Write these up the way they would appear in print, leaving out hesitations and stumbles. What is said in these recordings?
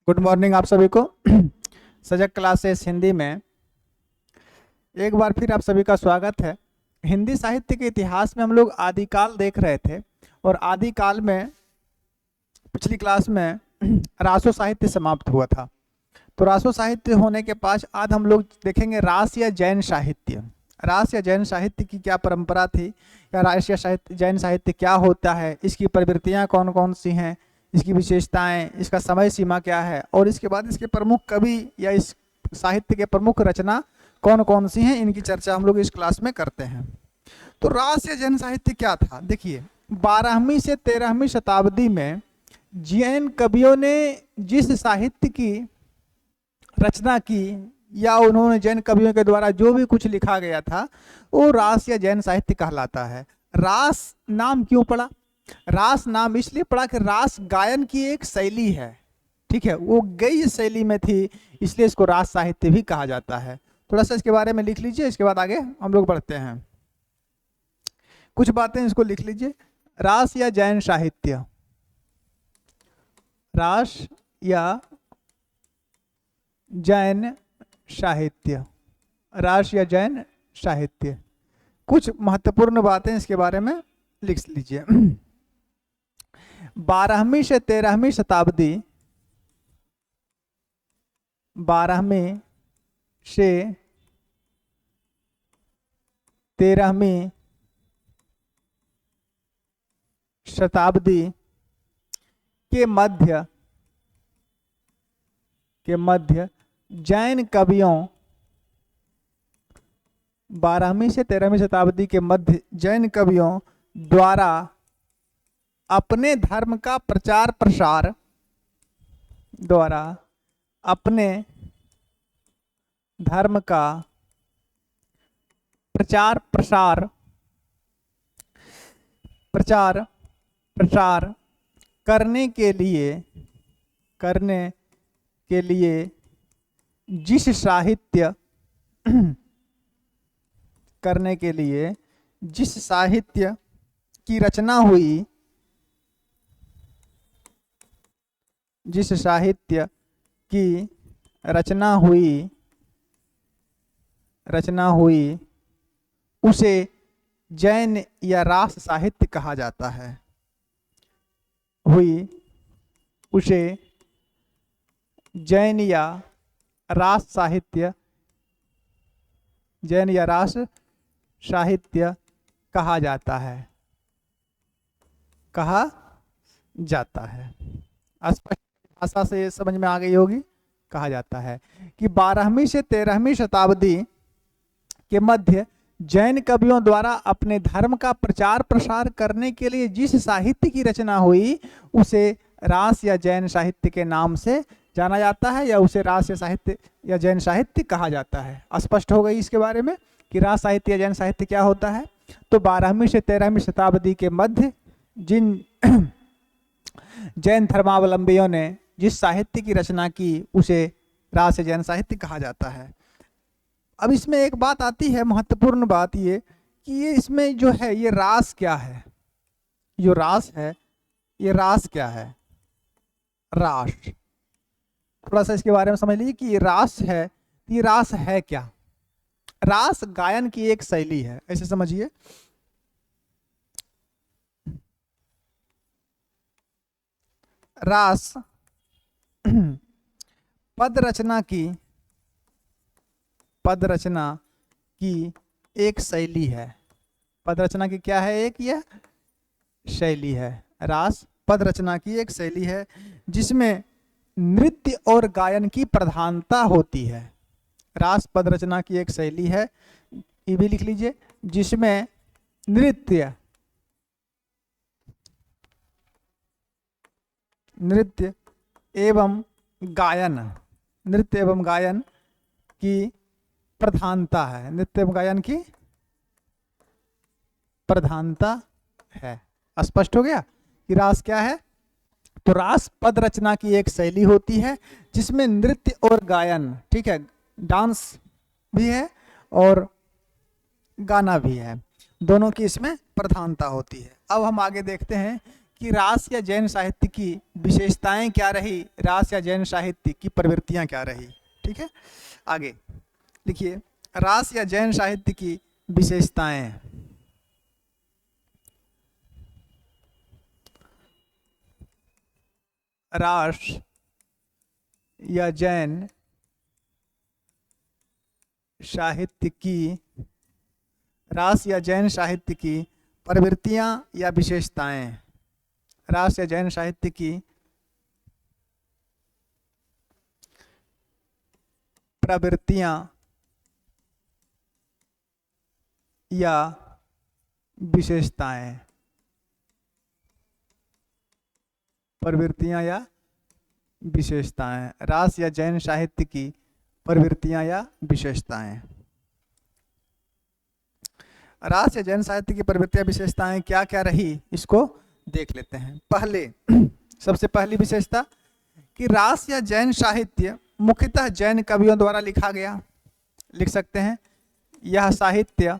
Good morning आप सभी को। सजग क्लासेस हिंदी में एक बार फिर आप सभी का स्वागत है। हिंदी साहित्य के इतिहास में हम लोग आदिकाल देख रहे थे और आदिकाल में पिछली क्लास में रासो साहित्य समाप्त हुआ था। तो रासो साहित्य होने के पास आज हम लोग देखेंगे रास या जैन साहित्य। रास या जैन साहित्य की क्या परंपरा थी, या रास या साहित्य जैन साहित्य क्या होता है, इसकी प्रवृत्तियाँ कौन कौन सी हैं, इसकी विशेषताएं, इसका समय सीमा क्या है, और इसके बाद इसके प्रमुख कवि या इस साहित्य के प्रमुख रचना कौन कौन सी हैं, इनकी चर्चा हम लोग इस क्लास में करते हैं। तो रास या जैन साहित्य क्या था, देखिए 12वीं से 13वीं शताब्दी में जैन कवियों ने जिस साहित्य की रचना की या उन्होंने जैन कवियों के द्वारा जो भी कुछ लिखा गया था वो रास या जैन साहित्य कहलाता है। रास नाम क्यों पड़ा? रास नाम इसलिए पड़ा कि रास गायन की एक शैली है, ठीक है, वो गई शैली में थी, इसलिए इसको रास साहित्य भी कहा जाता है। थोड़ा सा इसके बारे में लिख लीजिए, इसके बाद आगे हम लोग बढ़ते हैं। कुछ बातें इसको लिख लीजिए। रास या जैन साहित्य, रास या जैन साहित्य, रास या जैन साहित्य, कुछ महत्वपूर्ण बातें इसके बारे में लिख लीजिए। 12वीं से 13वीं शताब्दी, 12वीं से 13वीं शताब्दी के मध्य जैन कवियों, 12वीं से 13वीं शताब्दी के मध्य जैन कवियों द्वारा अपने धर्म का प्रचार प्रसार, द्वारा अपने धर्म का प्रचार प्रसार करने के लिए जिस साहित्य करने के लिए जिस साहित्य की रचना हुई, जिस साहित्य की रचना हुई उसे जैन या रास साहित्य कहा जाता है। उसे जैन या रास साहित्य कहा जाता है। स्पष्ट भाषा से समझ में आ गई होगी। कहा जाता है कि 12वीं से 13वीं शताब्दी के मध्य जैन कवियों द्वारा अपने धर्म का प्रचार प्रसार करने के लिए जिस साहित्य की रचना हुई उसे रास या जैन साहित्य के नाम से जाना जाता है, या उसे रास या साहित्य या जैन साहित्य कहा जाता है। स्पष्ट हो गई इसके बारे में कि रास साहित्य या जैन साहित्य क्या होता है। तो 12वीं से 13वीं शताब्दी के मध्य जिन जैन धर्मावलंबियों ने जिस साहित्य की रचना की उसे रास या जैन साहित्य कहा जाता है। अब इसमें एक बात आती है, महत्वपूर्ण बात ये कि ये इसमें जो है ये रास क्या है, जो रास है ये रास क्या है। रास थोड़ा सा इसके बारे में समझ लीजिए कि ये रास है, ये रास है क्या? रास गायन की एक शैली है, ऐसे समझिए। रास पद रचना की एक शैली है। पद रचना की क्या है? एक यह शैली है। रास पद रचना की एक शैली है जिसमें नृत्य और गायन की प्रधानता होती है। रास पद रचना की एक शैली है, ये भी लिख लीजिए, जिसमें नृत्य एवं गायन की प्रधानता है। नृत्य एवं गायन की प्रधानता है। स्पष्ट हो गया कि रास क्या है? तो रास पद रचना की एक शैली होती है जिसमें नृत्य और गायन, ठीक है, डांस भी है और गाना भी है, दोनों की इसमें प्रधानता होती है। अब हम आगे देखते हैं कि रास या जैन साहित्य की विशेषताएं क्या रही, रास या जैन साहित्य की प्रवृत्तियां क्या रही। ठीक है, आगे लिखिए, रास या जैन साहित्य की विशेषताएं। रास या जैन साहित्य की, रास या जैन साहित्य की प्रवृत्तियां या विशेषताएं। रास या जैन साहित्य की प्रवृत्तियां या विशेषताएं। प्रवृत्तियां या विशेषताएं, रास या जैन साहित्य की प्रवृत्तियां या विशेषताएं। रास या जैन साहित्य की प्रवृत्तियां विशेषताएं क्या क्या रही, इसको देख लेते हैं। पहले सबसे पहली विशेषता कि रास या जैन साहित्य मुख्यतः जैन कवियों द्वारा लिखा गया। लिख सकते हैं, यह साहित्य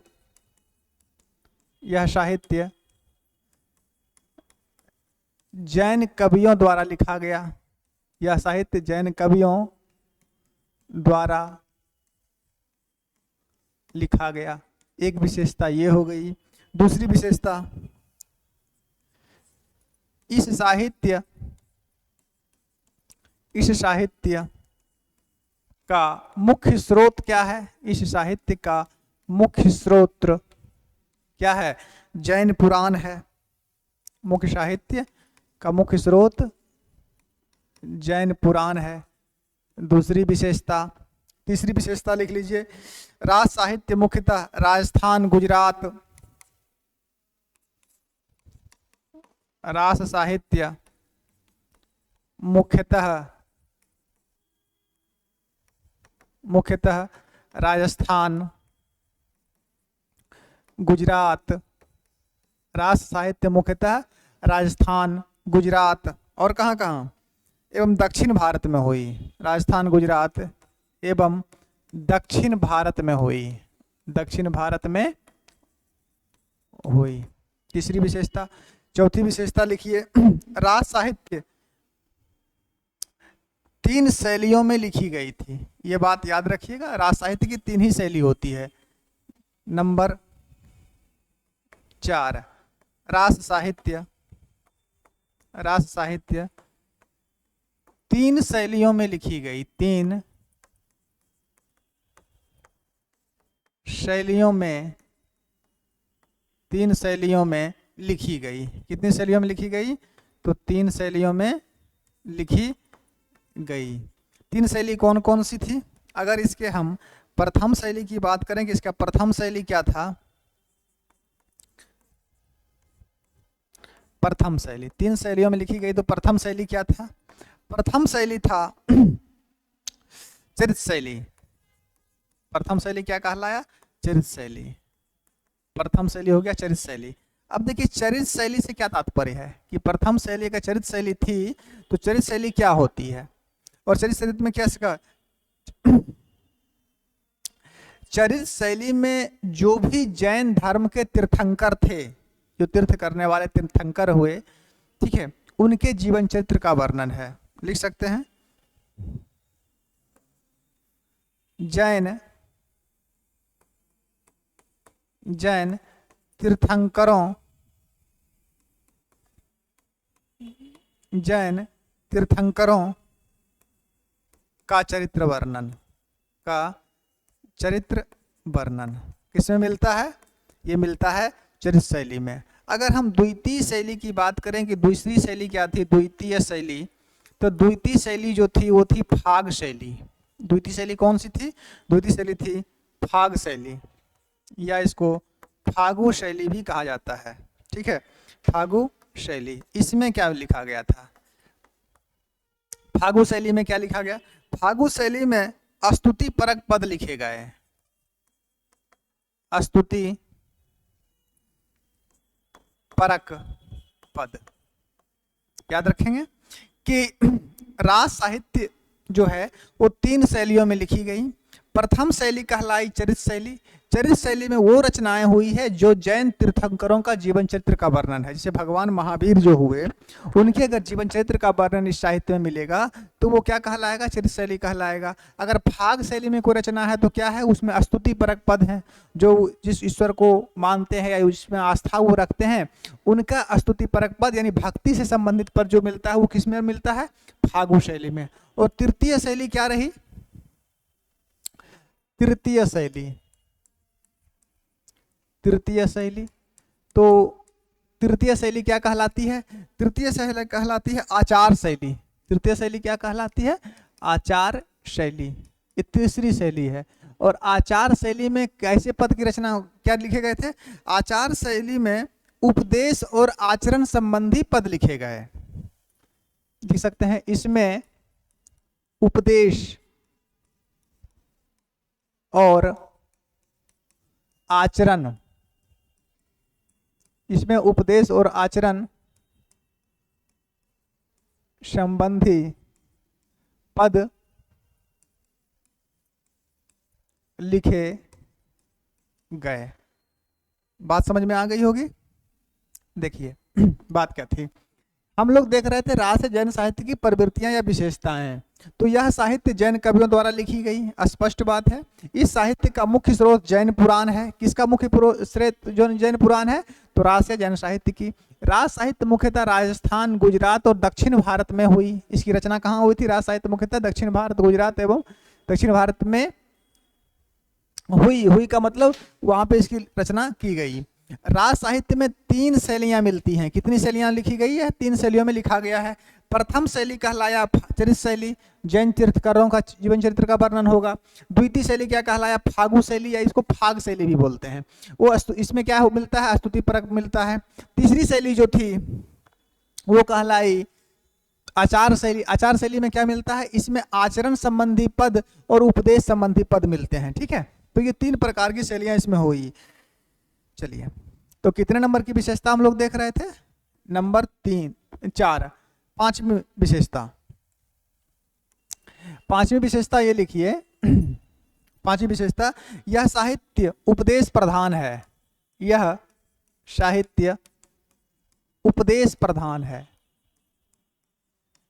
जैन कवियों द्वारा लिखा गया। यह साहित्य जैन कवियों द्वारा लिखा गया। एक विशेषता ये हो गई। दूसरी विशेषता, इस साहित्य का मुख्य स्रोत क्या है। इस साहित्य का मुख्य स्रोत क्या है, जैन पुराण है। मुख्य साहित्य का मुख्य स्रोत जैन पुराण है। दूसरी विशेषता, तीसरी विशेषता लिख लीजिए, रास साहित्य मुख्यतः राजस्थान गुजरात, रास साहित्य मुख्यतः राजस्थान गुजरात, रास साहित्य मुख्यतः राजस्थान गुजरात और कहाँ कहाँ एवं दक्षिण भारत में हुई। राजस्थान गुजरात एवं दक्षिण भारत में हुई, दक्षिण भारत में हुई। तीसरी विशेषता। चौथी विशेषता लिखिए, रास साहित्य 3 शैलियों में लिखी गई थी। ये बात याद रखिएगा, रास साहित्य की 3 ही शैली होती है। नंबर 4, रास साहित्य 3 शैलियों में लिखी गई। 3 शैलियों में लिखी गई। कितनी शैलियों में लिखी गई, तो 3 शैलियों में लिखी गई। 3 शैली कौन कौन सी थी। अगर इसके हम प्रथम शैली की बात करें कि इसका प्रथम शैली क्या था। प्रथम शैली 3 शैलियों में लिखी गई, तो प्रथम शैली क्या था। प्रथम शैली था चरित शैली। प्रथम शैली क्या कहलाया, चरित शैली। प्रथम शैली हो गया चरित शैली। अब देखिए चरित शैली से क्या तात्पर्य है कि प्रथम शैली का चरित शैली थी, तो चरित शैली क्या होती है और चरित शैली में क्या सीखा। चरित शैली में जो भी जैन धर्म के तीर्थंकर थे, जो तीर्थ करने वाले तीर्थंकर हुए, ठीक है, उनके जीवन चरित्र का वर्णन है। लिख सकते हैं, जैन तीर्थंकरों का चरित्र वर्णन किसमें मिलता है, ये मिलता है चरित शैली में। अगर हम द्वितीय शैली की बात करें कि दूसरी शैली क्या थी, द्वितीय शैली, तो द्वितीय शैली जो थी वो थी फाग शैली। द्वितीय शैली कौन सी थी, द्वितीय शैली थी फाग शैली, या इसको फागु शैली भी कहा जाता है। ठीक है, फागु शैली। इसमें क्या लिखा गया था, फागु शैली में क्या लिखा गया, फागु शैली में स्तुति परक पद लिखे गए। स्तुति परक पद याद रखेंगे कि रास साहित्य जो है वो 3 शैलियों में लिखी गई। प्रथम शैली कहलाई चरित शैली। चरित शैली में वो रचनाएं हुई है जो जैन तीर्थंकरों का जीवन चरित्र का वर्णन है। जैसे भगवान महावीर जो हुए, उनके अगर जीवन चरित्र का वर्णन इस साहित्य में मिलेगा तो वो क्या कहलाएगा? चरित शैली कहलाएगा। अगर फाग शैली में कोई रचना है तो क्या है? उसमें स्तुति परक पद है, जो जिस ईश्वर को मानते हैं या उसमें आस्था वो रखते हैं, उनका स्तुति परक पद यानी भक्ति से संबंधित पद जो मिलता है वो किस में मिलता है? फागु शैली में। और तृतीय शैली क्या रही? तृतीय शैली, तृतीय शैली तो तृतीय शैली क्या कहलाती है? तृतीय शैली कहलाती है आचार शैली। तृतीय शैली क्या कहलाती है? आचार शैली। ये तीसरी शैली है। और आचार शैली में कैसे पद की रचना क्या लिखे गए थे? आचार शैली में उपदेश और आचरण संबंधी पद लिखे गए। लिख सकते हैं इसमें उपदेश और आचरण, इसमें उपदेश और आचरण संबंधी पद लिखे गए। बात समझ में आ गई होगी। देखिए बात क्या थी, हम लोग देख रहे थे रास जैन साहित्य की प्रवृत्तियां या विशेषताएं। तो यह साहित्य जैन कवियों द्वारा लिखी गई, स्पष्ट बात है। इस साहित्य का मुख्य स्रोत जैन पुराण है। किसका मुख्य स्रोत जो जैन पुराण है? तो रास या जैन साहित्य की। रास साहित्य मुख्यतः राजस्थान, गुजरात और दक्षिण भारत में हुई। इसकी रचना कहाँ हुई थी? रास साहित्य मुख्यतः दक्षिण भारत, गुजरात एवं दक्षिण भारत में हुई का मतलब वहां पे इसकी रचना की गई। रास साहित्य में 3 शैलियां मिलती हैं। कितनी शैलियां लिखी गई है? 3 शैलियों में लिखा गया है। प्रथम शैली कहलाया चरित शैली, जैन तीर्थंकरों का जीवन चरित्र का वर्णन होगा। द्वितीय शैली क्या कहलाया? फागु शैली, या इसको फाग शैली भी बोलते हैं। वो इसमें क्या मिलता है? स्तुति परक मिलता है। तीसरी शैली जो थी वो कहलाई आचार शैली। आचार शैली में क्या मिलता है? इसमें आचरण संबंधी पद और उपदेश संबंधी पद मिलते हैं। ठीक है, तो ये 3 प्रकार की शैलियां इसमें हुई। चलिए, तो कितने नंबर की विशेषता हम लोग देख रहे थे? नंबर 4। पांचवी विशेषता, पांचवी विशेषता ये लिखिए। पांचवी विशेषता, यह साहित्य उपदेश प्रधान है। यह साहित्य उपदेश प्रधान है।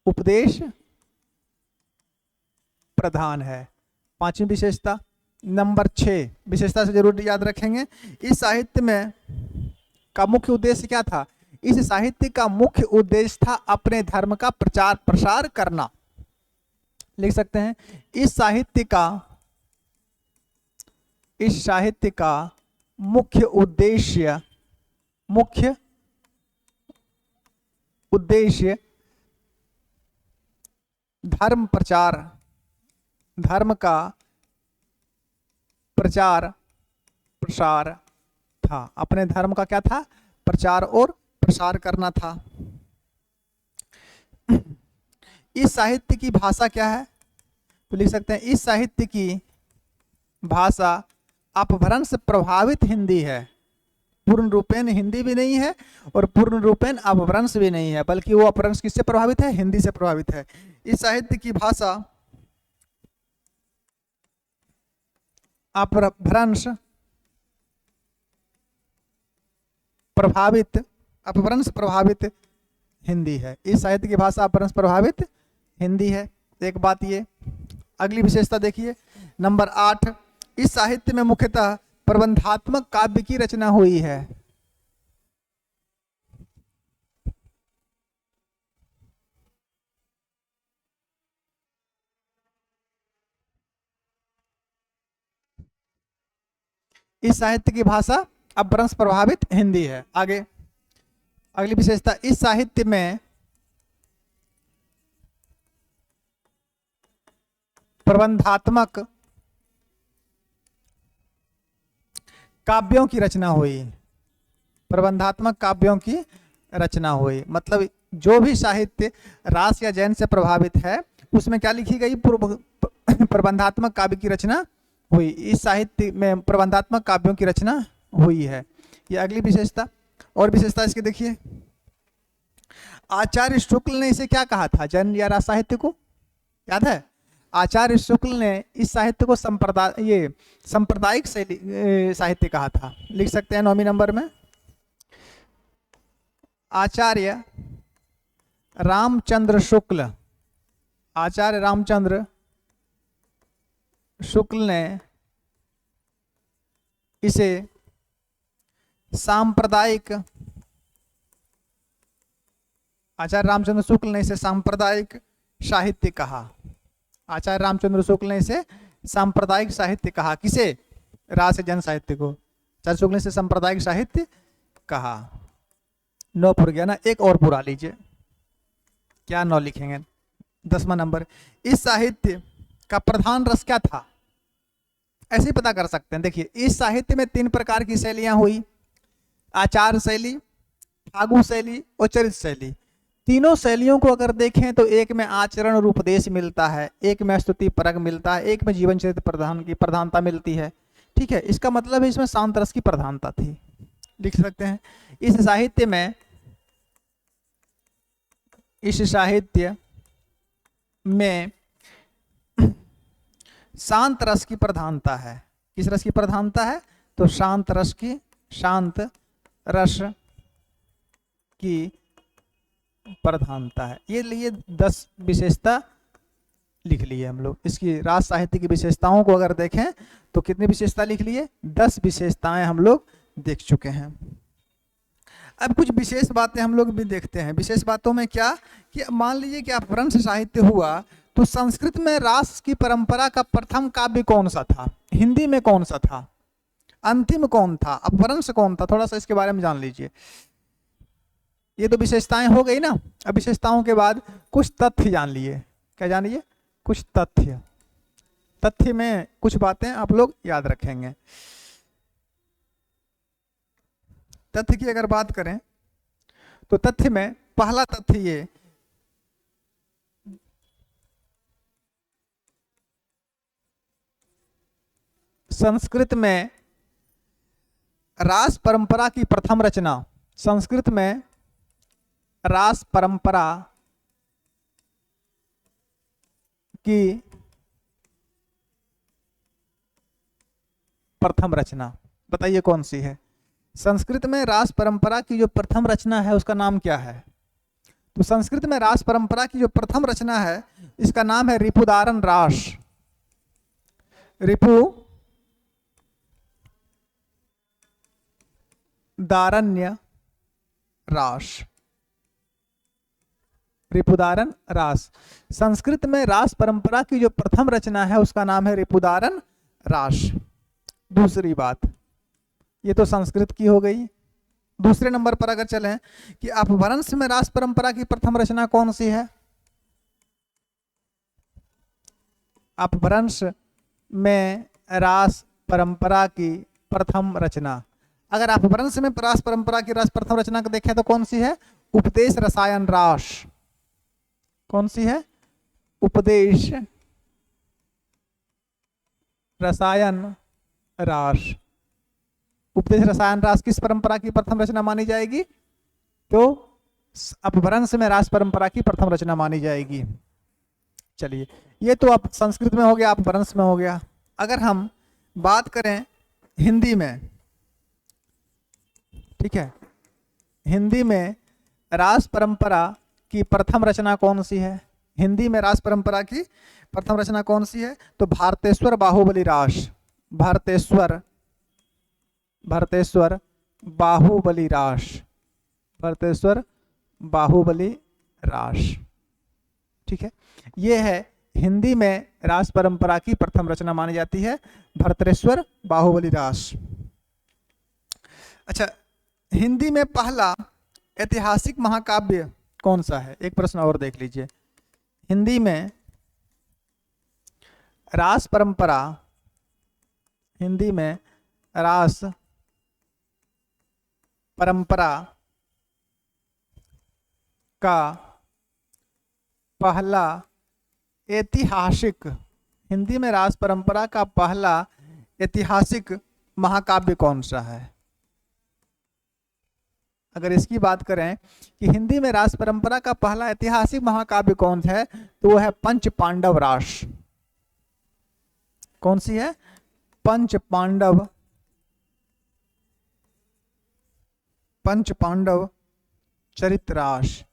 उपदेश प्रधान है, पांचवी विशेषता। नंबर 6 विशेषता से जरूर याद रखेंगे, इस साहित्य में का मुख्य उद्देश्य क्या था? इस साहित्य का मुख्य उद्देश्य था अपने धर्म का प्रचार प्रसार करना। लिख सकते हैं इस साहित्य का मुख्य उद्देश्य धर्म का प्रचार प्रसार था। अपने धर्म का क्या था? प्रचार और प्रसार करना था। इस साहित्य की भाषा क्या है? तो लिख सकते हैं इस साहित्य की भाषा अपभ्रंश प्रभावित हिंदी है। पूर्ण रूपेण हिंदी भी नहीं है और पूर्ण रूपेण अपभ्रंश भी नहीं है, बल्कि वो अपभ्रंश किससे प्रभावित है? हिंदी से प्रभावित है। इस साहित्य की भाषा अपभ्रंश प्रभावित हिंदी है। इस साहित्य की भाषा अपभ्रंश प्रभावित हिंदी है। एक बात ये। अगली विशेषता देखिए, नंबर 8, इस साहित्य में मुख्यतः प्रबंधात्मक काव्य की रचना हुई है। इस साहित्य की भाषा अपभ्रंश प्रभावित हिंदी है। आगे अगली विशेषता, इस साहित्य में प्रबंधात्मक काव्यों की रचना हुई। प्रबंधात्मक काव्यों की रचना हुई मतलब जो भी साहित्य रास या जैन से प्रभावित है उसमें क्या लिखी गई? प्रबंधात्मक काव्य की रचना हुई। इस साहित्य में प्रबंधात्मक काव्यों की रचना हुई है। ये अगली विशेषता। और विशेषता इसके देखिए, आचार्य शुक्ल ने इसे क्या कहा था? जैन या रास साहित्य को याद है? आचार्य शुक्ल ने इस साहित्य को सांप्रदायिक शैली साहित्य कहा था। लिख सकते हैं 9वीं नंबर में। आचार्य रामचंद्र शुक्ल, आचार्य रामचंद्र शुक्ल ने इसे सांप्रदायिक, आचार्य रामचंद्र शुक्ल ने इसे सांप्रदायिक साहित्य कहा। आचार्य रामचंद्र शुक्ल ने इसे सांप्रदायिक साहित्य कहा। किसे? रास जन साहित्य को आचार्य शुक्ल ने इसे सांप्रदायिक साहित्य कहा। 9 पुर गया ना, एक और पुरा लीजिए। क्या 9 लिखेंगे? 10वां नंबर। इस साहित्य का प्रधान रस क्या था? ऐसे ही पता कर सकते हैं। देखिए, इस साहित्य में 3 प्रकार की शैलियां हुई, आचार शैली, फागु शैली और चरित शैली। तीनों शैलियों को अगर देखें तो एक में आचरण और उपदेश मिलता है, एक में स्तुति परक मिलता है, एक में जीवन चरित्र प्रधानता मिलती है। ठीक है, इसका मतलब है इसमें शांत रस की प्रधानता थी। लिख सकते हैं इस साहित्य में शांत रस की प्रधानता है। किस रस की प्रधानता है? तो शांत रस की प्रधानता है। ये 10 विशेषता लिख लिए हम लोग। इसकी राज साहित्य की विशेषताओं को अगर देखें तो कितनी विशेषता लिख लिए? 10 विशेषताएं हम लोग देख चुके हैं। अब कुछ विशेष बातें हम लोग भी देखते हैं। विशेष बातों में क्या कि मान लीजिए कि अपभ्रंश साहित्य हुआ तो संस्कृत में रास की परंपरा का प्रथम काव्य कौन सा था? हिंदी में कौन सा था? अंतिम कौन था? अपभ्रंश कौन था? थोड़ा सा इसके बारे में जान लीजिए। ये तो विशेषताएं हो गई ना। अब विशेषताओं के बाद कुछ तथ्य जान लिए। क्या जान लिए? कुछ तथ्य में कुछ बातें आप लोग याद रखेंगे। तथ्य की अगर बात करें तो तथ्य में पहला तथ्य ये, संस्कृत में रास परंपरा की प्रथम रचना, संस्कृत में रास परंपरा की प्रथम रचना बताइए कौन सी है? संस्कृत में रास परंपरा की जो प्रथम रचना है उसका नाम क्या है? तो संस्कृत में रास परंपरा की जो प्रथम रचना है इसका नाम है रिपुदारण्य रास। रिपुदारण्य रास। संस्कृत में रास परंपरा की जो प्रथम रचना है उसका नाम है रिपुदारण्य रास। दूसरी बात, ये तो संस्कृत की हो गई। दूसरे नंबर पर अगर चलें कि अपभ्रंश में रास परंपरा की प्रथम रचना कौन सी है? अपभ्रंश में रास परंपरा की प्रथम रचना, अगर अपभ्रंश में रास परंपरा की प्रथम रचना को देखें तो कौन सी है? उपदेश रसायन रास। कौन सी है? उपदेश रसायन रास। उपदेश रसायन रास किस परंपरा की प्रथम रचना मानी जाएगी? तो अपभ्रंश में रास परंपरा की प्रथम रचना मानी जाएगी। चलिए, ये तो अब संस्कृत में हो गया, अपभ्रंश में हो गया। अगर हम बात करें हिंदी में, ठीक है, हिंदी में रास परंपरा की प्रथम रचना कौन सी है? हिंदी में रास परंपरा की प्रथम रचना कौन सी है? तो भारतेश्वर बाहुबली रास। भारतेश्वर बाहुबली रास। भारतेश्वर बाहुबली रास। ठीक है, ये है हिंदी में रास परंपरा की प्रथम रचना मानी जाती है, भर्तृश्वर बाहुबली रास। अच्छा, हिंदी में पहला ऐतिहासिक महाकाव्य कौन सा है? एक प्रश्न और देख लीजिए। हिंदी में रास परंपरा, हिंदी में रास परंपरा का पहला ऐतिहासिक, हिंदी में रास परंपरा का पहला ऐतिहासिक महाकाव्य कौन सा है? अगर इसकी बात करें कि हिंदी में रास परंपरा का पहला ऐतिहासिक महाकाव्य कौन है तो वो है पंच पांडव रास। कौन सी है? पंच पांडव, पंच पांडव चरितराश,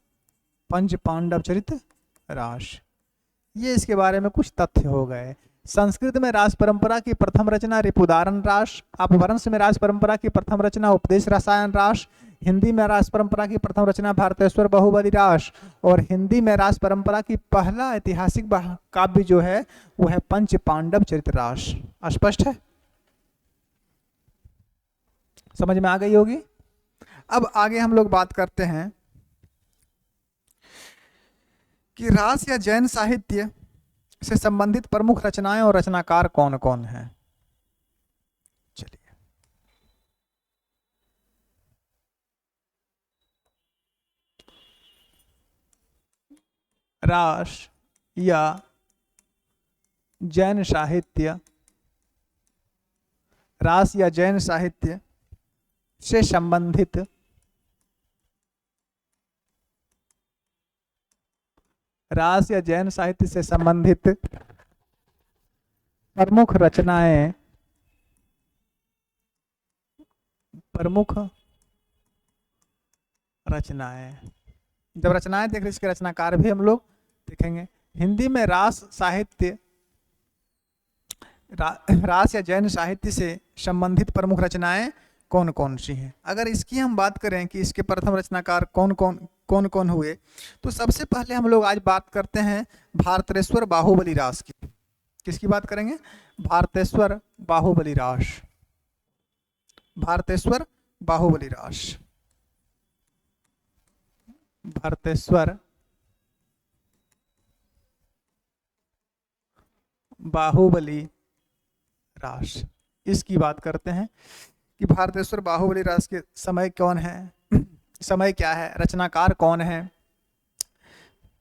पंच पांडव चरितराश। ये इसके बारे में कुछ तथ्य हो गए। संस्कृत में रास परंपरा की प्रथम रचना रिपुदारण रास, अपभ्रंश में रास परंपरा की प्रथम रचना उपदेश रसायन रास, हिंदी में रास परंपरा की प्रथम रचना भारतेश्वर बाहुबली रास, और हिंदी में रास परंपरा की पहला ऐतिहासिक काव्य जो है वो है पंच पांडव चरितरास। स्पष्ट है? समझ में आ गई होगी। अब आगे हम लोग बात करते हैं कि रास या जैन साहित्य से संबंधित प्रमुख रचनाएं और रचनाकार कौन कौन हैं। चलिए, रास या जैन साहित्य, रास या जैन साहित्य से संबंधित रास या जैन साहित्य से संबंधित प्रमुख रचनाएं, प्रमुख रचनाएं, जब रचनाएं देख रहे इसके रचनाकार भी हम लोग देखेंगे। हिंदी में रास साहित्य, रास या जैन साहित्य से संबंधित प्रमुख रचनाएं कौन कौन सी हैं। अगर इसकी हम बात करें कि इसके प्रथम रचनाकार कौन कौन हुए, तो सबसे पहले हम लोग आज बात करते हैं भारतेश्वर बाहुबली रास की। किसकी बात करेंगे? भारतेश्वर बाहुबली रास, भारतेश्वर बाहुबली रास, भारतेश्वर बाहुबली रास, इसकी बात करते हैं कि भारतेश्वर बाहुबली रास के समय कौन है, समय क्या है, रचनाकार कौन है,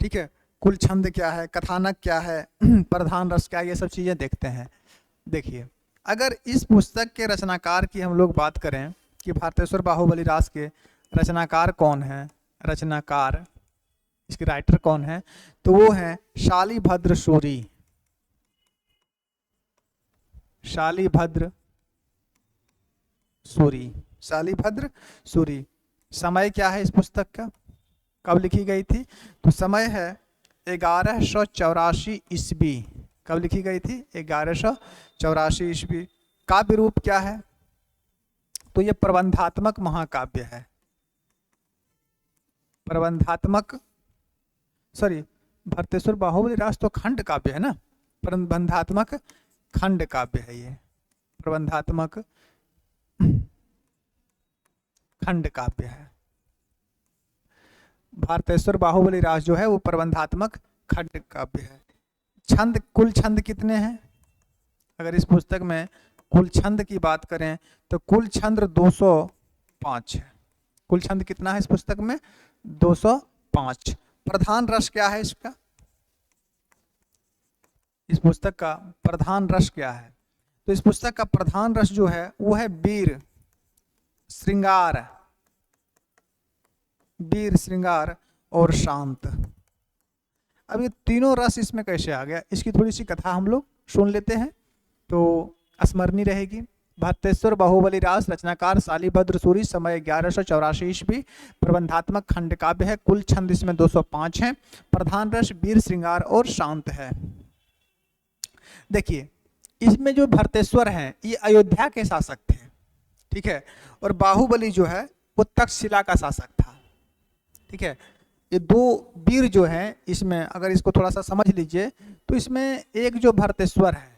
ठीक है, कुल छंद क्या है, कथानक क्या है, प्रधान रस क्या है, ये सब चीजें देखते हैं। देखिए, अगर इस पुस्तक के रचनाकार की हम लोग बात करें कि भारतेश्वर बाहुबली रास के रचनाकार कौन है, रचनाकार इसके राइटर कौन है, तो वो है शालिभद्र सूरी, शालिभद्र सूरी, शालिभद्र सूरी। समय क्या है इस पुस्तक का, कब लिखी गई थी, तो समय है 1184 ईस्वी। कब लिखी गई थी? 1184 ईस्वी। काव्य रूप क्या है, तो ये प्रबंधात्मक महाकाव्य है, प्रबंधात्मक, सॉरी, भारतेश्वर बाहुबली रास तो खंड काव्य है ना, प्रबंधात्मक खंड काव्य है ये, प्रबंधात्मक खंड काव्य है। भारतेश्वर बाहुबली रास जो है वो प्रबंधात्मक खंड काव्य है। छंद, कुल छंद कितने हैं? अगर इस पुस्तक में कुल छंद की बात करें तो कुल छंद 205 है। कुल छंद कितना है इस पुस्तक में? 205। प्रधान रस क्या है इसका, इस पुस्तक का प्रधान रस क्या है? तो इस पुस्तक का प्रधान रस जो है वो है वीर श्रृंगार, वीर श्रृंगार और शांत। अब ये तीनों रस इसमें कैसे आ गया, इसकी थोड़ी सी कथा हम लोग सुन लेते हैं तो स्मरणीय रहेगी। भारतेश्वर बाहुबली रास, रचनाकार शालिभद्र सूरी, समय 1184 ईस्वी, प्रबंधात्मक खंड काव्य है, कुल छंद इसमें 205 हैं, प्रधान रस वीर श्रृंगार और शांत है। देखिए, इसमें जो भारतेश्वर हैं ये अयोध्या के शासक थे, ठीक है, और बाहुबली जो है वो तक्षशिला का शासक था, ठीक है। ये दो वीर जो हैं इसमें, अगर इसको थोड़ा सा समझ लीजिए तो इसमें एक जो भारतेश्वर है,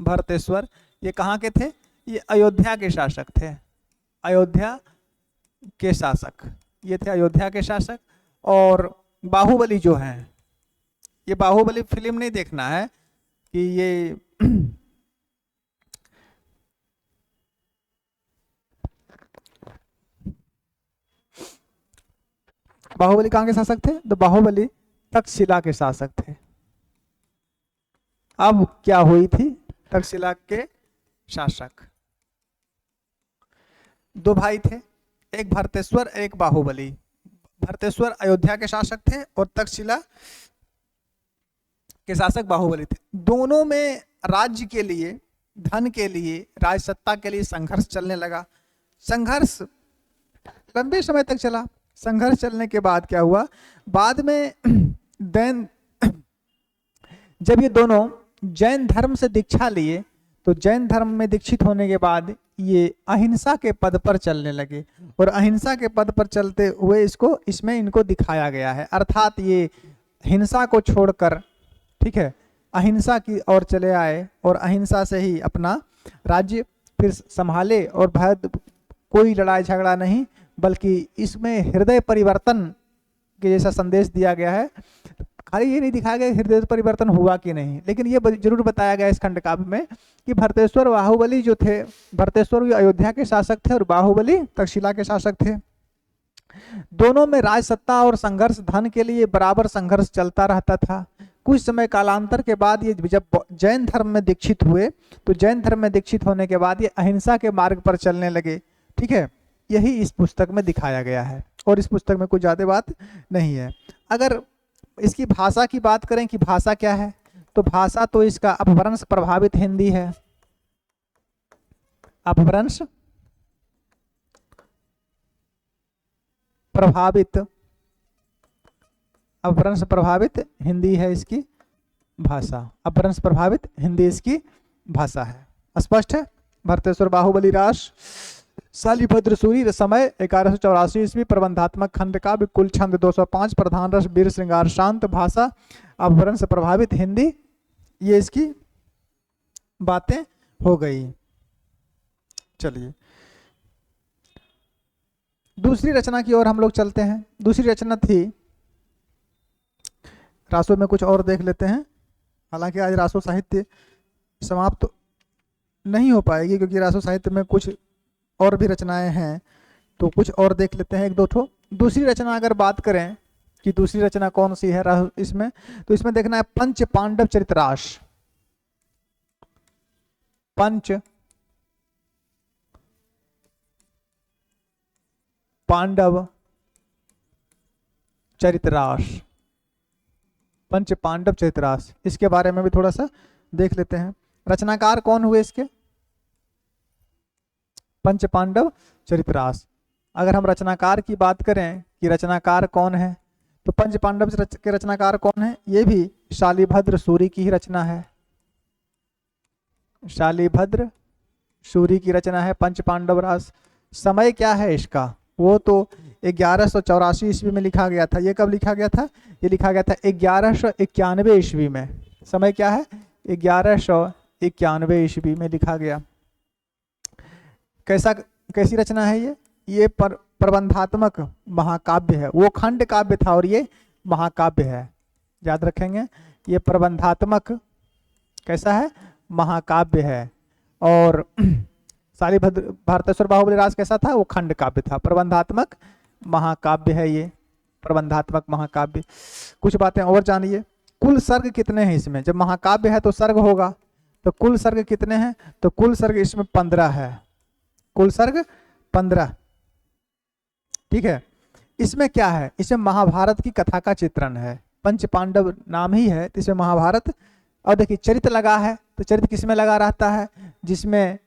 भारतेश्वर ये कहाँ के थे? ये अयोध्या के शासक थे, अयोध्या के शासक, ये थे अयोध्या के शासक। और बाहुबली जो हैं, ये बाहुबली फिल्म नहीं देखना है कि ये बाहुबली कहाँ के शासक थे? तो बाहुबली तक्षशिला के शासक थे। अब क्या हुई थी? तक्षशिला के शासक दो भाई थे, एक भारतेश्वर एक बाहुबली। भारतेश्वर अयोध्या के शासक थे और तक्षशिला के शासक बाहुबली थे। दोनों में राज्य के लिए, धन के लिए, राज सत्ता के लिए संघर्ष चलने लगा। संघर्ष लंबे समय तक चला। संघर्ष चलने के बाद क्या हुआ, बाद में देन जब ये दोनों जैन धर्म से दीक्षा लिए तो जैन धर्म में दीक्षित होने के बाद ये अहिंसा के पद पर चलने लगे, और अहिंसा के पद पर चलते हुए इसमें इनको दिखाया गया है। अर्थात ये हिंसा को छोड़कर, ठीक है, अहिंसा की ओर चले आए और अहिंसा से ही अपना राज्य फिर संभाले, और भारत कोई लड़ाई झगड़ा नहीं, बल्कि इसमें हृदय परिवर्तन के जैसा संदेश दिया गया है। खाली ये नहीं दिखाया गया हृदय परिवर्तन हुआ कि नहीं, लेकिन ये जरूर बताया गया इस खंड काव्य में कि भरतेश्वर बाहुबली जो थे, भरतेश्वर अयोध्या के शासक थे और बाहुबली तक्षशिला के शासक थे। दोनों में राज सत्ता और संघर्ष, धन के लिए बराबर संघर्ष चलता रहता था। कुछ समय कालांतर के बाद ये जब जैन धर्म में दीक्षित हुए तो जैन धर्म में दीक्षित होने के बाद ये अहिंसा के मार्ग पर चलने लगे। ठीक है, यही इस पुस्तक में दिखाया गया है, और इस पुस्तक में कुछ ज़्यादा बात नहीं है। अगर इसकी भाषा की बात करें कि भाषा क्या है, तो भाषा तो इसका अपभ्रंश प्रभावित हिंदी है। अपभ्रंश प्रभावित हिंदी है इसकी भाषा। अपभ्रंश प्रभावित हिंदी इसकी भाषा है। स्पष्ट है। भरतेश्वर बाहुबली रास शालिभद्र सूरी समय 1184 ईस्वी। प्रबंधात्मक खंड काव्य, कुल छंद 205, प्रधान रस वीर श्रृंगार शांत, भाषा अपभ्रंश प्रभावित हिंदी। ये इसकी बातें हो गई। चलिए दूसरी रचना की ओर हम लोग चलते हैं। दूसरी रचना थी, रासो में कुछ और देख लेते हैं। हालांकि आज रासो साहित्य समाप्त तो नहीं हो पाएगी, क्योंकि रासो साहित्य में कुछ और भी रचनाएं हैं, तो कुछ और देख लेते हैं, एक दो ठो। दूसरी रचना अगर बात करें कि दूसरी रचना कौन सी है इसमें, तो इसमें देखना है पंच पांडव चरितरास। पंच पांडव चरितरास, पंच पांडव चरितरास, इसके बारे में भी थोड़ा सा देख लेते हैं। रचनाकार कौन हुए इसके? पंच पांडव चरितरास। अगर हम रचनाकार की बात करें कि रचनाकार कौन है, तो पंच पांडव के रचनाकार कौन है? ये भी शालिभद्र सूरी की ही रचना है। शालिभद्र सूरी की रचना है पंच पांडव रास। समय क्या है इसका? वो तो 1184 ईस्वी में लिखा गया था। ये कब लिखा गया था? ये लिखा गया था 1191 ईस्वी में। समय क्या है? 1191 ईस्वी में लिखा गया। कैसी रचना है ये? ये प्रबंधात्मक महाकाव्य है। वो खंड काव्य था और ये महाकाव्य है, याद रखेंगे। ये प्रबंधात्मक कैसा है? महाकाव्य है। और शालिभद्र भरतेश्वर बाहुबली रास कैसा था? वो खंड काव्य था। प्रबंधात्मक महाकाव्य है ये, प्रबंधात्मक महाकाव्य। कुछ बातें और जानिए। कुल सर्ग कितने हैं इसमें? जब महाकाव्य है तो सर्ग होगा, तो कुल सर्ग कितने हैं? तो कुल सर्ग इसमें 15 है। कुल सर्ग 15। ठीक है। इसमें क्या है? इसमें महाभारत की कथा का चित्रण है। पंच पांडव नाम ही है तो इसमें महाभारत। और देखिए चरित्र लगा है, तो चरित्र किसमें लगा रहता है? जिसमें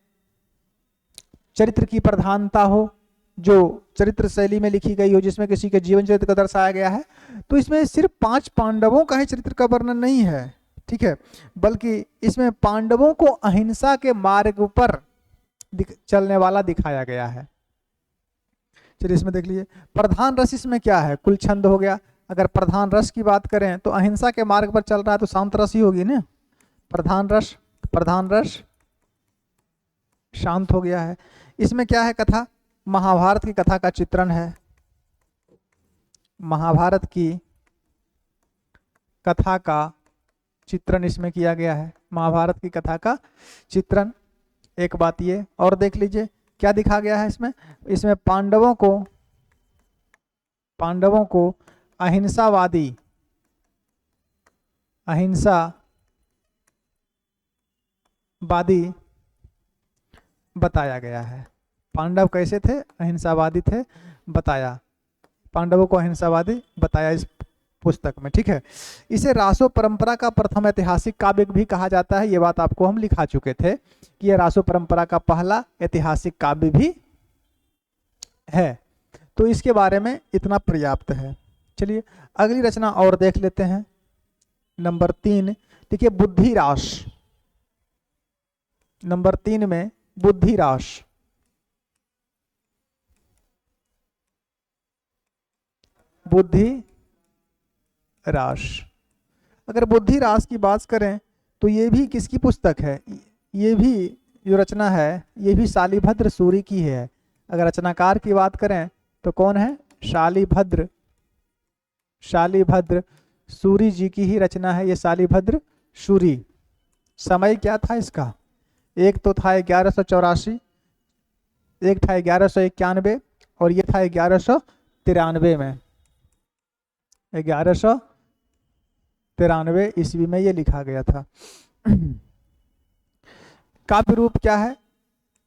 चरित्र की प्रधानता हो, जो चरित्र शैली में लिखी गई हो, जिसमें किसी के जीवन चरित्र को दर्शाया गया है। तो इसमें सिर्फ 5 पांडवों का ही चरित्र का वर्णन नहीं है, ठीक है, बल्कि इसमें पांडवों को अहिंसा के मार्ग पर चलने वाला दिखाया गया है। चलिए इसमें देख लीजिए प्रधान रस इसमें क्या है? कुल छंद हो गया। अगर प्रधान रस की बात करें तो अहिंसा के मार्ग पर चल रहा है तो शांत रस ही होगी ना। प्रधान रस शांत हो गया है। इसमें क्या है? कथा, महाभारत की कथा का चित्रण है। महाभारत की कथा का चित्रण इसमें किया गया है। महाभारत की कथा का चित्रण। एक बात ये और देख लीजिए क्या दिखा गया है इसमें। इसमें पांडवों को अहिंसावादी बताया गया है। पांडव कैसे थे? अहिंसावादी थे, बताया। पांडवों को अहिंसावादी बताया इस पुस्तक में, ठीक है। इसे रासो परंपरा का प्रथम ऐतिहासिक काव्य भी कहा जाता है। ये बात आपको हम लिखा चुके थे कि यह रासो परंपरा का पहला ऐतिहासिक काव्य भी है। तो इसके बारे में इतना पर्याप्त है। चलिए अगली रचना और देख लेते हैं। नंबर 3 देखिए, बुद्धिरास। नंबर 3 में बुद्धिरास। बुद्धिरास। अगर बुद्धिरास की बात करें तो ये भी किसकी पुस्तक है? ये भी जो रचना है ये भी शालिभद्र सूरी की है। अगर रचनाकार की बात करें तो कौन है? शालिभद्र। शालिभद्र सूरी जी की ही रचना है ये, शालिभद्र सूरी। समय क्या था इसका? एक तो था 1184, एक था 1191 और ये था 1193 में। 1193 ईस्वी में ये लिखा गया था। काव्य रूप क्या है?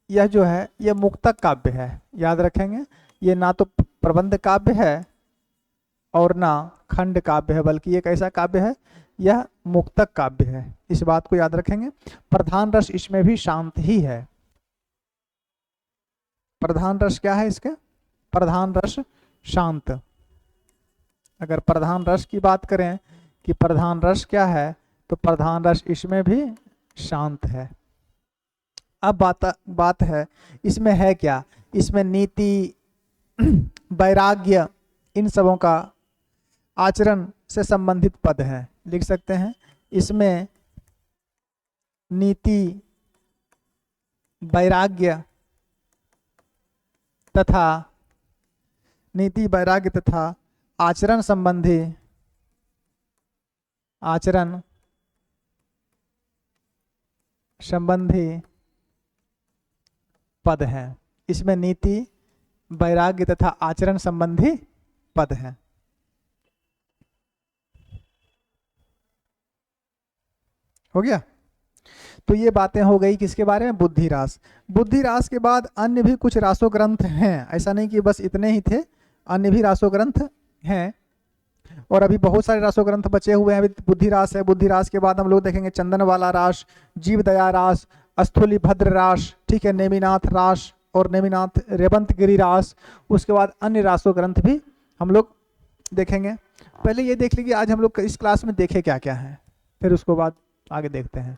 यह जो है यह मुक्तक काव्य है, याद रखेंगे। ये ना तो प्रबंध काव्य है और ना खंड काव्य है, बल्कि ये कैसा काव्य है? यह मुक्तक काव्य है। इस बात को याद रखेंगे। प्रधान रस इसमें भी शांत ही है। प्रधान रस क्या है इसके? प्रधान रस शांत। अगर प्रधान रस की बात करें कि प्रधान रस क्या है, तो प्रधान रस इसमें भी शांत है। अब बात है इसमें है क्या? इसमें नीति, वैराग्य, इन सबों का आचरण से संबंधित पद है। लिख सकते हैं इसमें नीति, वैराग्य तथा आचरण संबंधी पद हैं। इसमें नीति, वैराग्य तथा आचरण संबंधी पद हैं। हो गया? तो ये बातें हो गई किसके बारे में? बुद्धिरास। बुद्धिरास के बाद अन्य भी कुछ रासो ग्रंथ हैं, ऐसा नहीं कि बस इतने ही थे, अन्य भी रासो ग्रंथ हैं और अभी बहुत सारे रासो ग्रंथ बचे हुए हैं। अभी बुद्धिरास है, बुद्धिरास के बाद हम लोग देखेंगे चंदनवाला रास, जीवदया रास, स्थूलिभद्र रास, ठीक है, नेमिनाथ रास और नेमिनाथ रेवंतगिरी रास। उसके बाद अन्य रासो ग्रंथ भी हम लोग देखेंगे। पहले ये देख लीजिए आज हम लोग इस क्लास में देखे क्या क्या है, फिर उसको बाद आगे देखते हैं।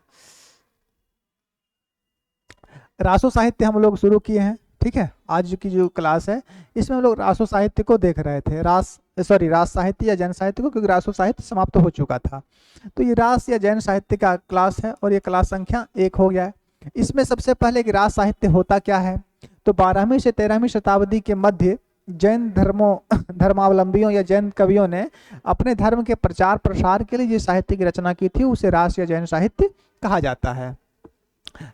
रासो साहित्य हम लोग शुरू किए हैं, ठीक है। आज की जो क्लास है इसमें हम लोग रासो साहित्य को देख रहे थे। रास साहित्य या जैन साहित्य को, क्योंकि रासो साहित्य समाप्त हो चुका था। तो ये रास या जैन साहित्य का क्लास है और ये क्लास संख्या 1 हो गया है। इसमें सबसे पहले कि रास साहित्य होता क्या है, तो 12वीं से 13वीं शताब्दी के मध्य जैन धर्मावलंबियों या जैन कवियों ने अपने धर्म के प्रचार प्रसार के लिए जिस साहित्य की रचना की थी उसे रास या जैन साहित्य कहा जाता है।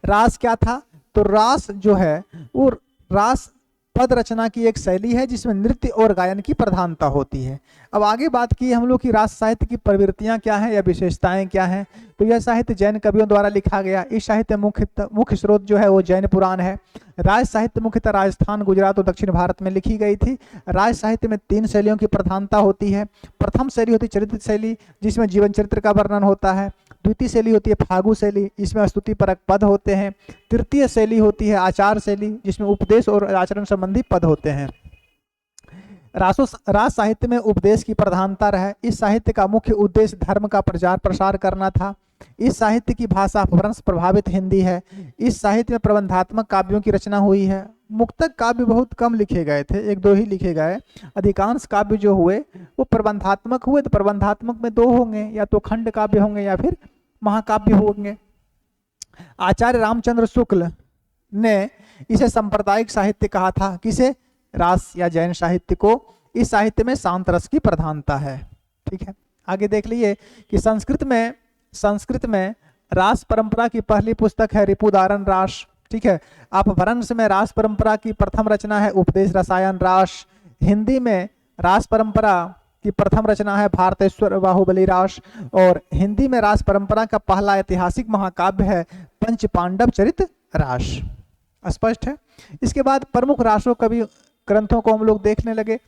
रास क्या था? तो रास जो है वो रास पद रचना की एक शैली है जिसमें नृत्य और गायन की प्रधानता होती है। अब आगे बात की हम लोग की रास साहित्य की प्रवृत्तियां क्या हैं या विशेषताएं क्या हैं, तो यह साहित्य जैन कवियों द्वारा लिखा गया। इस साहित्य मुख्य स्रोत जो है वो जैन पुराण है। राज साहित्य मुख्यतः राजस्थान, गुजरात और दक्षिण भारत में लिखी गई थी। राज साहित्य में 3 शैलियों की प्रधानता होती है। प्रथम शैली होती है चरित्र शैली, जिसमें जीवन चरित्र का वर्णन होता है। द्वितीय शैली होती है फागु शैली, इसमें स्तुति परक पद होते हैं। तृतीय शैली होती है आचार शैली, जिसमें उपदेश और आचरण संबंधी पद होते हैं। रास साहित्य में उपदेश की प्रधानता रहे। इस साहित्य का मुख्य उद्देश्य धर्म का प्रचार प्रसार करना था। इस साहित्य की भाषा अपभ्रंश प्रभावित हिंदी है। इस साहित्य में प्रबंधात्मक काव्यों की रचना हुई है। मुक्तक काव्य बहुत कम लिखे गए थे, 1-2 ही लिखे गए। अधिकांश काव्य जो हुए वो प्रबंधात्मक हुए। तो प्रबंधात्मक में 2 होंगे, या तो खंड काव्य होंगे या फिर महाकाव्य होंगे। आचार्य रामचंद्र शुक्ल ने इसे सांप्रदायिक साहित्य कहा था। किसे? रास या जैन साहित्य को। इस साहित्य में शांत रस की प्रधानता है, ठीक है। आगे देख लीजिए कि संस्कृत में रास परंपरा की पहली पुस्तक है रिपुदारन रास, ठीक है। अपभ्रंश में रास परंपरा की प्रथम रचना है उपदेश रसायन रास। हिंदी में रास परंपरा की प्रथम रचना है भारतेश्वर बाहुबली रास। और हिंदी में रास परंपरा का पहला ऐतिहासिक महाकाव्य है पंच पांडव चरित रास। स्पष्ट है। इसके बाद प्रमुख रासो कवि ग्रंथों को हम लोग देखने लगे।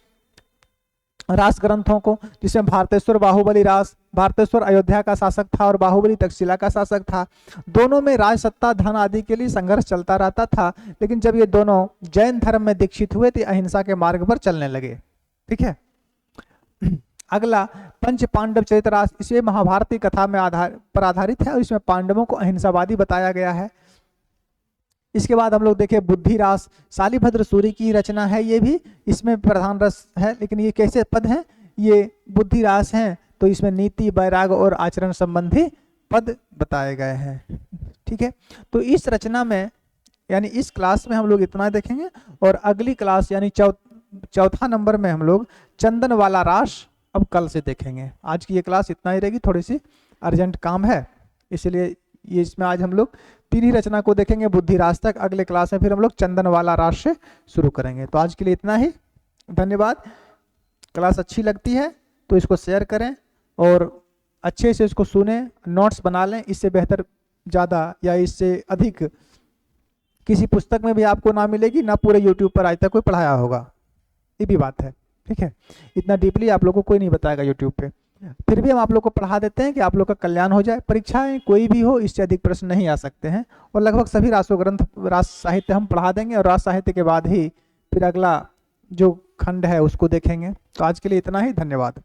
रास ग्रंथों को, जिसमें भारतेश्वर बाहुबली रास, भारतेश्वर अयोध्या का शासक था और बाहुबली तक्षशिला का शासक था। दोनों में राज सत्ता धन आदि के लिए संघर्ष चलता रहता था, लेकिन जब ये दोनों जैन धर्म में दीक्षित हुए थे अहिंसा के मार्ग पर चलने लगे। ठीक है। अगला पंच पांडव चरितरास, इसे महाभारती कथा में आधारित है और इसमें पांडवों को अहिंसावादी बताया गया है। इसके बाद हम लोग देखें बुद्धिरास, शालिभद्र सूरी की रचना है, ये भी इसमें प्रधान रस है, लेकिन ये कैसे पद हैं, ये बुद्धिरास हैं, तो इसमें नीति वैराग और आचरण संबंधी पद बताए गए हैं। ठीक है, तो इस रचना में यानी इस क्लास में हम लोग इतना देखेंगे, और अगली क्लास यानी चौथा नंबर में हम लोग चंदन वाला रास अब कल से देखेंगे। आज की ये क्लास इतना ही रहेगी, थोड़ी सी अर्जेंट काम है इसलिए ये इसमें आज हम लोग 3 ही रचना को देखेंगे बुद्धिरास तक। अगले क्लास में फिर हम लोग चंदन वाला रास से शुरू करेंगे। तो आज के लिए इतना ही, धन्यवाद। क्लास अच्छी लगती है तो इसको शेयर करें और अच्छे से इसको सुने, नोट्स बना लें। इससे बेहतर ज़्यादा या इससे अधिक किसी पुस्तक में भी आपको ना मिलेगी, ना पूरे यूट्यूब पर आज तक कोई पढ़ाया होगा, ये भी बात है। ठीक है, इतना डीपली आप लोगों को कोई नहीं बताएगा यूट्यूब पे, फिर भी हम आप लोग को पढ़ा देते हैं कि आप लोग का कल्याण हो जाए। परीक्षाएं कोई भी हो, इससे अधिक प्रश्न नहीं आ सकते हैं, और लगभग सभी रासो ग्रंथ रास साहित्य हम पढ़ा देंगे, और रास साहित्य के बाद ही फिर अगला जो खंड है उसको देखेंगे। तो आज के लिए इतना ही, धन्यवाद।